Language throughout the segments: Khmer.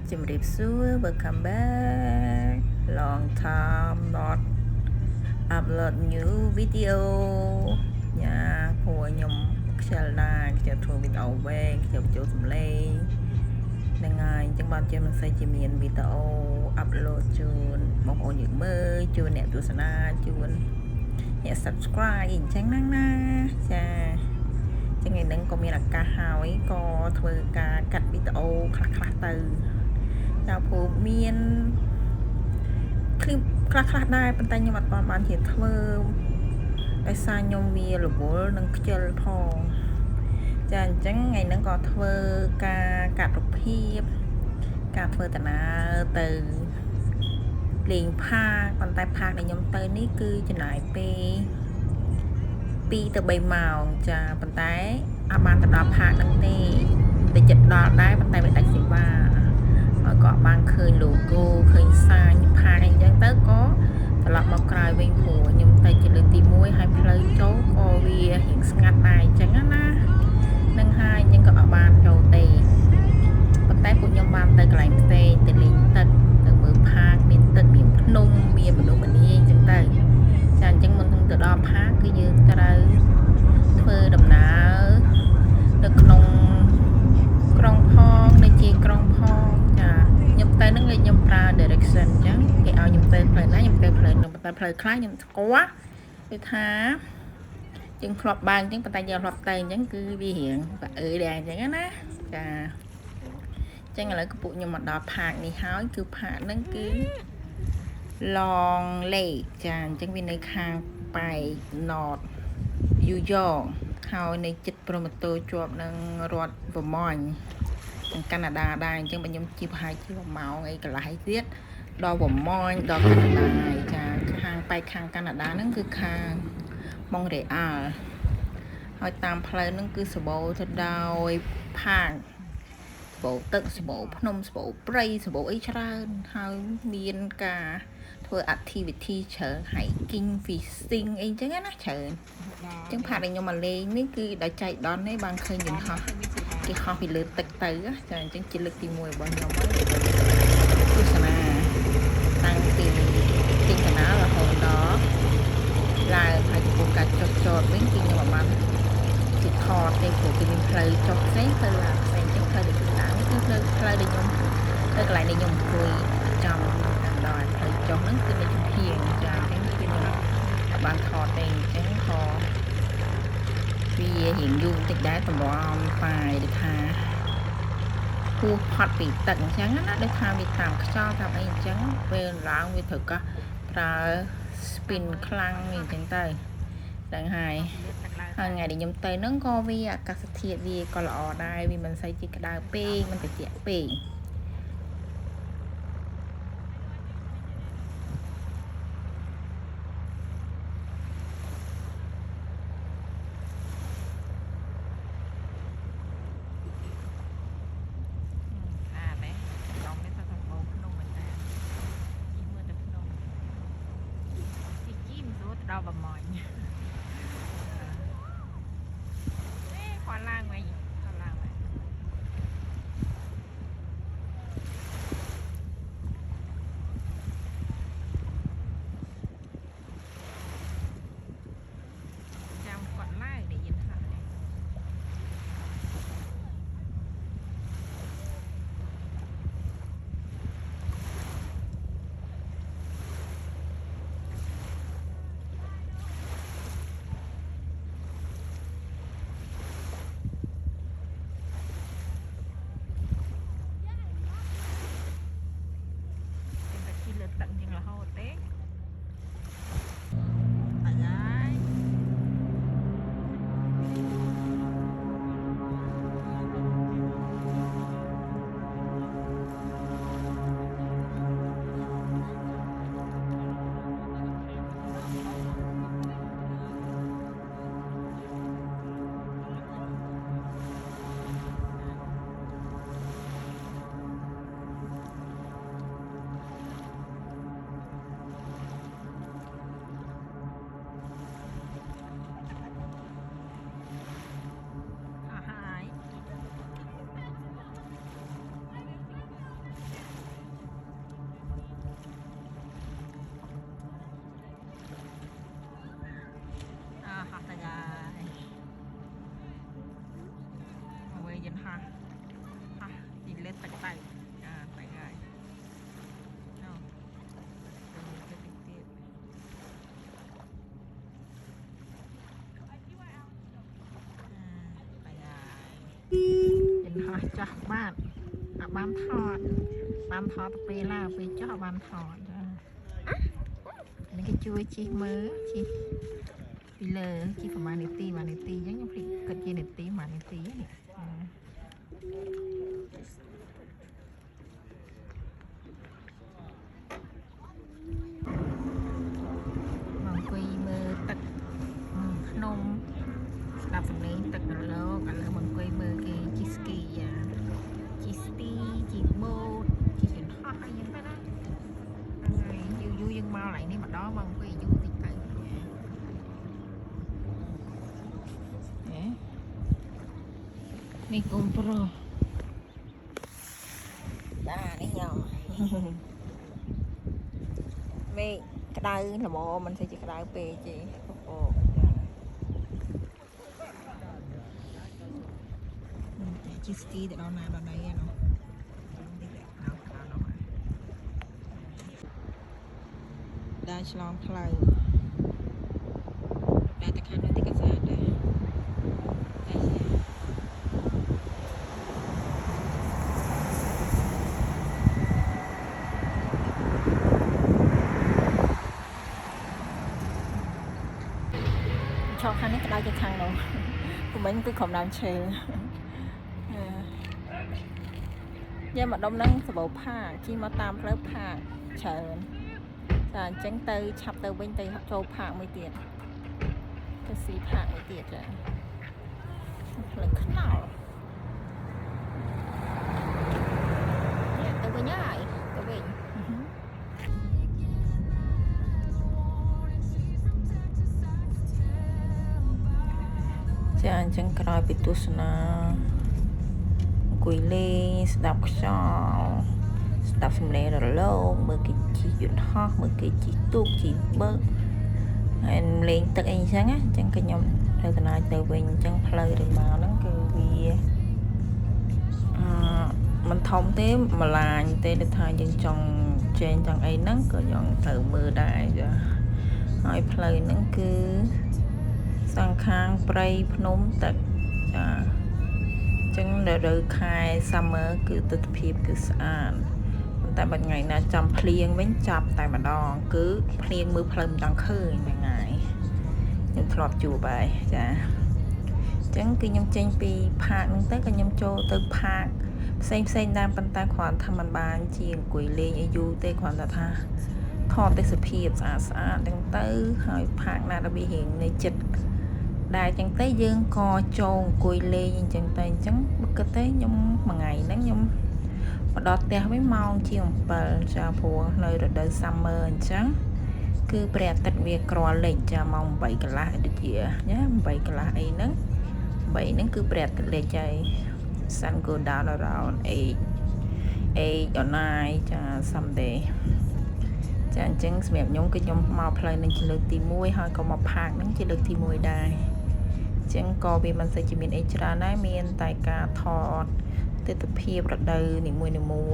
Welcome back. Long time not upload new video. Nhà của nhóm chào là chào thua video về chào chỗ sum lê. Đang ngày chẳng bao giờ mình sẽ chỉ miền video upload chuồn một hồi những mơ chuồn nè chuồn sana chuồn nhẹ subscribe chẳng năng na cha chẳng ngày nâng có miền là ca hào có thuê ca cắt video khắc từ chào phù miền clip khắcได้ប៉ុន្តែខ្ញុំអត់បានជាធ្វើដោយសារខ្ញុំវារវល់នឹងខ្ជិលផងចាអញ្ចឹងថ្ងៃហ្នឹងក៏ធ្វើការកាត់រូបភាពការធ្វើតាណាទៅលេងផាកប៉ុន្តែផាកដែលខ្ញុំទៅនេះគឺចំណាយពេល2ទៅ3ម៉ោងចាប៉ុន្តែអត់បានទៅដល់ផាកហ្នឹងទេតែចិត្តដល់ដែរប៉ុន្តែវាដាច់សេវាហើយក៏បានឃើញ logo ឃើញសាញផាកអីចឹងទៅក៏ត្រឡប់មកក្រោយវិញព្រោះខ្ញុំទៅជាលើកទី1ហើយផ្លូវចូលក៏វារៀងស្ងាត់ដែរអញ្ចឹងណានឹងហើយអញ្ចឹងក៏អត់បានចូលទេប៉ុន្តែពួកខ្ញុំបានទៅកន្លែងផ្សេងទៅលេងទឹកទៅមើលផាកមានទឹកមានភ្នំមានមនុស្សម្នាអញ្ចឹងទៅចាអញ្ចឹងមុននឹងទៅដល់ផាកគឺយើងត្រូវធ្វើដំណើរនៅក្នុងក្រុងផងនៅជាក្រុងផងចាខ្ញុំទៅនឹងខ្ញុំប្រើ direction អញ្ចឹងគេឲ្យខ្ញុំទៅផ្លូវណាខ្ញុំទៅផ្លូវនោះប៉ុន្តែផ្លូវខ្លះខ្ញុំស្គាល់គឺថាយើងធ្លាប់បានអញ្ចឹងប៉ុន្តែយើងធ្លាប់ទៅអញ្ចឹងគឺវារៀងបាក់អើដែរអញ្ចឹងណាចាអញ្ចឹងឥឡូវពួកខ្ញុំមកដល់ផាកនេះហើយគឺផាកហ្នឹងគឺ Long Lake ចាអញ្ចឹងវានៅខាងប៉ែក North New York ហើយនៅជិតព្រំប្រទល់ជាប់នឹងរដ្ឋ Vermont ទាំងកាណាដាដែរអញ្ចឹងបើខ្ញុំជិះប្រហែលជា1ម៉ោងអីកន្លះទៀតដល់ Vermont ដល់កាណាដាហើយចាខាងប៉ែកខាងកាណាដាហ្នឹងគឺខាង Montreal ហើយតាមផ្លូវហ្នឹងគឺសម្បូរទៅដោយផាកសម្បូរទឹកសម្បូរភ្នំសម្បូរព្រៃសម្បូរអីច្រើនហើយមានការធ្វើ activity ច្រើន hiking fishing អីចឹងណាច្រើនអញ្ចឹងផាកដែលខ្ញុំមកលេងនេះគឺដោយចៃដន្យនេះបានឃើញយន្តហោះគេហោះពីលើទឹកទៅចាអញ្ចឹងជាលើកទី1របស់ខ្ញុំហើយទស្សនាតាំងពីទីកណារហូតដល់ឡើងហើយចំពោះការចតវិញគឺខ្ញុំបានទីថតទេព្រោះគឺមានផ្លូវចុះផ្សេងផ្លូវឡើងផ្សេងអញ្ចឹងផ្លូវដែលគឺឡើងគឺផ្លូវដែលខ្ញុំទៅកន្លែងនេះខ្ញុំអង្គុយចាំដល់ផ្លូវចុះហ្នឹងគឺនៅជំហៀងចាអញ្ចឹងគឺខ្ញុំបានថតទេអញ្ចឹងក៏វារៀងយូរបន្តិចដែរតម្រាំប៉ាយដូចថាគោះផត់ពីទឹកអញ្ចឹងណាដូចថាវាតាមខ្យល់តាមអីអញ្ចឹងពេលឡើងវាត្រូវក៏ប្រើ spin ខ្លាំងអីអញ្ចឹងទៅដឹងហើយថ្ងៃដែលខ្ញុំទៅហ្នឹងក៏វាអាកាសធាតុវាក៏ល្អដែរវាមិនសូវជាក្តៅពេកមិនត្រជាក់ពេកដល់បំមាញ់គាត់ឡើងវិញគាត់ឡើងវិញ ចាស់បានបានថតទៅពេលឡាពេលចោះបានថតចានេះគេជួយជីមើលជីពីលើជីប្រហែលនាទីអញ្ចឹងខ្ញុំភ្លេចគិតជានាទីប្រហែលនាទីនេះអង្គុយមើលទឹកភ្នំស្ដាប់សំឡេងទឹករលកឥឡូវអង្គុយមើលគេជីស្គីជីស្ទីជីបូតជីយន្តហោះអីយ៉ាងទៅណាយូរយើងមកកន្លែងនេះម្ដងមកអង្គុយយូរតិចទៅនេះកូនប្រុសបាទនេះខ្ញុំមេឃក្តៅល្មមមិនស្អីជាក្តៅពេកទេអូជីស្គីទៅដល់ណាដល់ណីហ្នឹងដើរឆ្លងផ្លូវដើរទៅខាងនោះទីកសាដែរឆោខាងនេះក្តៅជាខាងនោះព្រោះមិញគឺក្រុមដើមឈើយកមកដុំហ្នឹងសបោផាជីមកតាមផ្លូវផាច្រើនតែអញ្ចឹងទៅឆាប់ទៅវិញទៅចូលផាកមួយទៀតទៅស៊ីផាកមួយទៀតចាផ្លូវខ្នោទៅវិញហើយទៅវិញចាអញ្ចឹងក្រោយពីទស្សនាអង្គុយលេងស្ដាប់ខ្យល់ស្ដាប់សំឡេងរលកមើលគេជិះយន្តហោះមើលគេជិះទូកជិះបើកហើយលេងទឹកអីអញ្ចឹងណាអញ្ចឹងក៏ខ្ញុំទៅកន្លែងទៅវិញអញ្ចឹងផ្លូវទៅមកហ្នឹងគឺវាមិនធំទេម្លាញទេដែលថាយើងចង់ជែងចង់អីហ្នឹងក៏យើងត្រូវមើលដែរចាហើយផ្លូវហ្នឹងគឺសងខាងព្រៃភ្នំទឹកចាអញ្ចឹងរដូវខែ summer គឺទិដ្ឋភាពគឺស្អាតតែបើថ្ងៃណាចាំភ្លៀងវិញចាប់តែម្ដងគឺភ្លៀងមើលផ្លូវមិនចង់ឃើញហ្នឹងហើយខ្ញុំធ្លាប់ជួបហើយចាអញ្ចឹងគឺខ្ញុំចេញពីផាកហ្នឹងទៅក៏ខ្ញុំចូលទៅផាកផ្សេងដែរប៉ុន្តែគ្រាន់ថាมันបានជាអង្គុយលេងឲ្យយូរទេគ្រាន់តែថាថតទេសភាពស្អាតហ្នឹងទៅហើយផាកណាដែលវារៀងនៅចិត្តដែរអញ្ចឹងទៅយើងក៏ចូលអង្គុយលេងអញ្ចឹងទៅអញ្ចឹងបើគិតទៅខ្ញុំមួយថ្ងៃហ្នឹងខ្ញុំមកដល់ផ្ទះវិញម៉ោងជា7ចាព្រោះនៅរដូវ summer អញ្ចឹងគឺព្រះអាទិត្យវាក្រលិចចាម៉ោង8កន្លះដូចជាណា8កន្លះអីហ្នឹង8ហ្នឹងគឺព្រះអាទិត្យលិចហើយ sun go down around 8 or 9ចា someday ចាអញ្ចឹងសម្រាប់ខ្ញុំគឺខ្ញុំមកផ្លូវនឹងជាលើកទី1ហើយក៏មកផាកនឹងជាលើកទី1ដែរអញ្ចឹងក៏វាមិនសូវជាមានអីច្រើនដែរមានតែការថតទិដ្ឋភាពរដូវនីមួ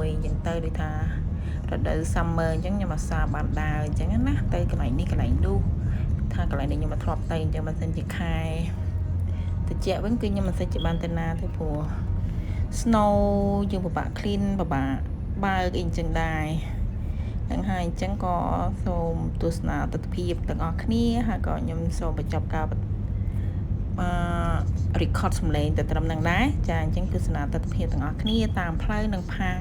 យអញ្ចឹងទៅដូចថារដូវ summer អញ្ចឹងខ្ញុំអាសាបានដើរអញ្ចឹងណាទៅកន្លែងនេះកន្លែងនោះថាកន្លែងនេះខ្ញុំមកធ្លាប់ទៅអញ្ចឹងមិនសិនជាខែតិចវិញគឺខ្ញុំមិនសិនជាបានទៅណាទេព្រោះ snow យើងពិបាក clean ពិបាកបើកអីអញ្ចឹងដែរហ្នឹងហើយអញ្ចឹងក៏សូមទស្សនាទិដ្ឋភាពទាំងអស់គ្នាហើយក៏ខ្ញុំសូមបញ្ចប់ការrecord សំឡេងទៅត្រឹមហ្នឹងដែរចាអញ្ចឹងគឺទស្សនាទិដ្ឋភាពទាំងអស់គ្នាតាមផ្លូវនិងផាក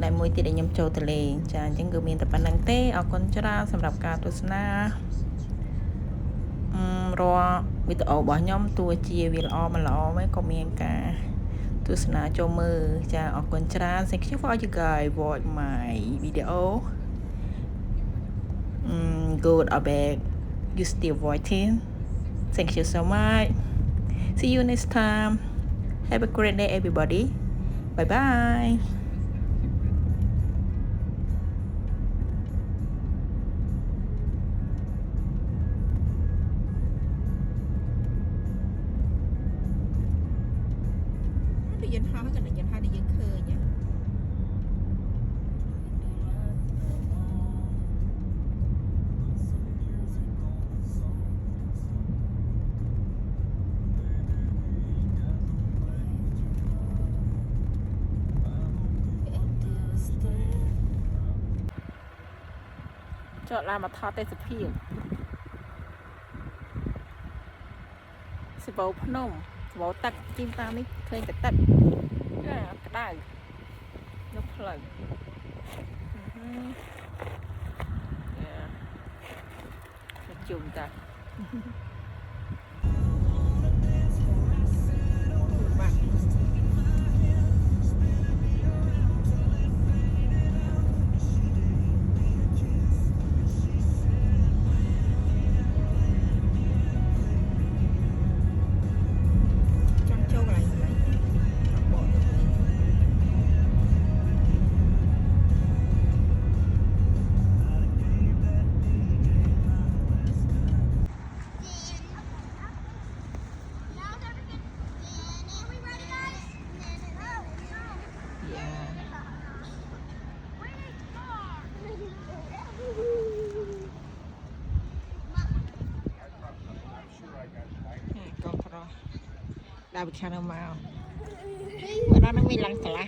ដែលមួយទៀតដែលខ្ញុំចូលទៅលេងចាអញ្ចឹងគឺមានតែប៉ុណ្្នឹងទេអរគុណច្រើនសម្រាប់ការទស្សនារាល់វីដេអូរបស់ខ្ញុំទោះជាវាល្អមិនល្អទេក៏មានការទស្សនាចូលមើលចាអរគុណច្រើន Thank you for you guys watch my video good or bad you still watching thank you so much see you next time have a great day everybody bye bye dân hoa gần là dân hoa đi dân khơi nhỉ chọn làm mà thọ tê sập hiệp sập bầu phun nôm sập bầu tắt chim ta mới khơi cái tắt cái đài nó phơi chùm ta đào bị khăn màu bữa đó nó mới lăn xả